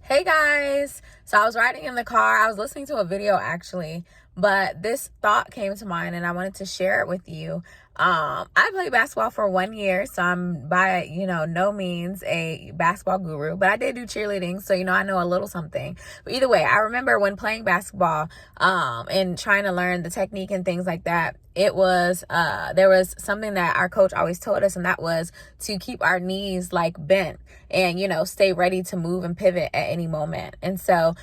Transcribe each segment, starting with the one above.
Hey guys, so I was riding in the car. I was listening to a video actually, but this thought came to mind and I wanted to share it with you. I played basketball for 1 year, so I'm by, no means a basketball guru, but I did do cheerleading, so, I know a little something. But either way, I remember when playing basketball, and trying to learn the technique and things like that, it was, there was something that our coach always told us, and that was to keep our knees like bent and, stay ready to move and pivot at any moment. And so,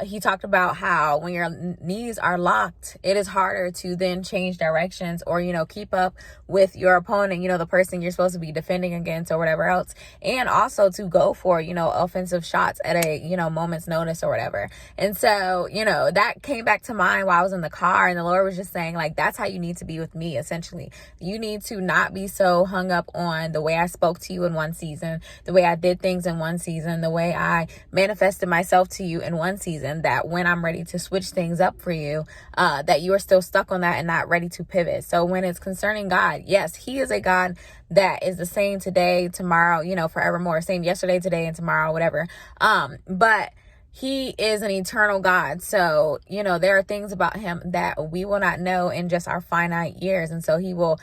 he talked about how when your knees are locked, it is harder to then change directions or, keep up with your opponent, the person you're supposed to be defending against or whatever else. And also to go for, offensive shots at a, moment's notice or whatever. And so, that came back to mind while I was in the car, and the Lord was just saying, like, that's how you need to be with me, essentially. You need to not be so hung up on the way I spoke to you in one season, the way I did things in one season, the way I manifested myself to you in one season, that when I'm ready to switch things up for you, that you are still stuck on that and not ready to pivot. So when it's concerning God, yes, he is a God that is the same today, tomorrow, forevermore, same yesterday, today, and tomorrow, whatever. But he is an eternal God. So, there are things about him that we will not know in just our finite years. And so he will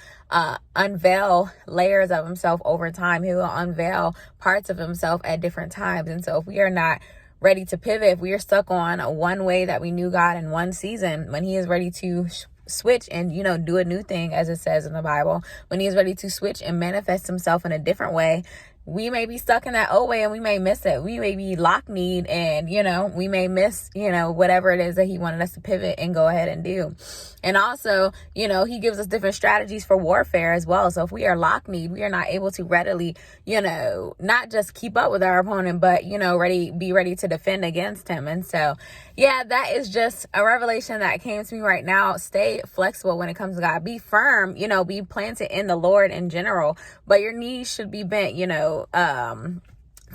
unveil layers of himself over time. He will unveil parts of himself at different times. And so if we are not ready to pivot, if we are stuck on one way that we knew God in one season, when he is ready to switch and, do a new thing, as it says in the Bible, when he is ready to switch and manifest himself in a different way, we may be stuck in that old way and we may miss it. We may be lock-kneed and, we may miss, whatever it is that he wanted us to pivot and go ahead and do. And also, he gives us different strategies for warfare as well. So if we are lock-kneed, we are not able to readily, not just keep up with our opponent, but, be ready to defend against him. And so, yeah, that is just a revelation that came to me right now. Stay flexible when it comes to God. Be firm, be planted in the Lord in general, but your knees should be bent,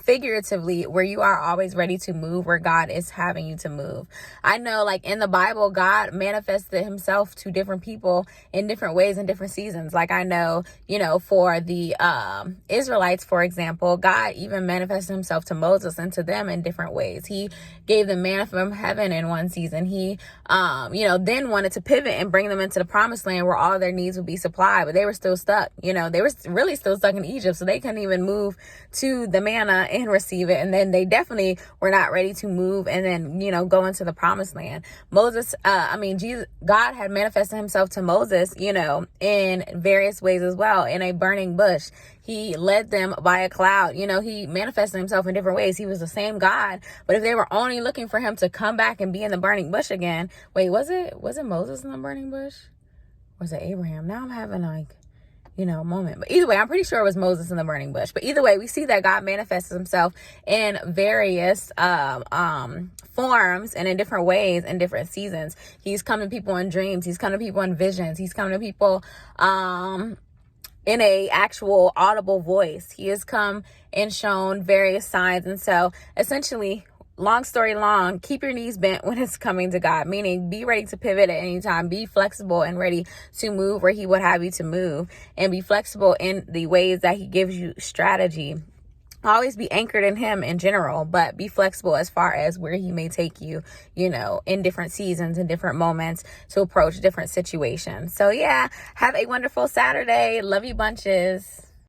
figuratively, where you are always ready to move where God is having you to move. I know, like in the Bible, God manifested himself to different people in different ways in different seasons. Like I know, for the Israelites, for example, God even manifested himself to Moses and to them in different ways. He gave them manna from heaven in one season. He, then wanted to pivot and bring them into the promised land where all their needs would be supplied, but they were still stuck. They were really still stuck in Egypt, so they couldn't even move to the manna and receive it. And then they definitely were not ready to move and then, go into the promised land. God had manifested himself to Moses, in various ways as well. In a burning bush, he led them by a cloud. He manifested himself in different ways. He was the same God, but if they were only looking for him to come back and be in the burning bush again, wait, was it Moses in the burning bush? Or was it Abraham? Now I'm having moment. But either way, I'm pretty sure it was Moses in the burning bush. But either way, we see that God manifests himself in various forms and in different ways in different seasons. He's come to people in dreams. He's come to people in visions. He's come to people in a actual audible voice. He has come and shown various signs. And so essentially, long story long, keep your knees bent when it's coming to God, meaning be ready to pivot at any time. Be flexible and ready to move where he would have you to move, and be flexible in the ways that he gives you strategy. Always be anchored in him in general, but be flexible as far as where he may take you, in different seasons and different moments to approach different situations. So yeah, have a wonderful Saturday. Love you bunches.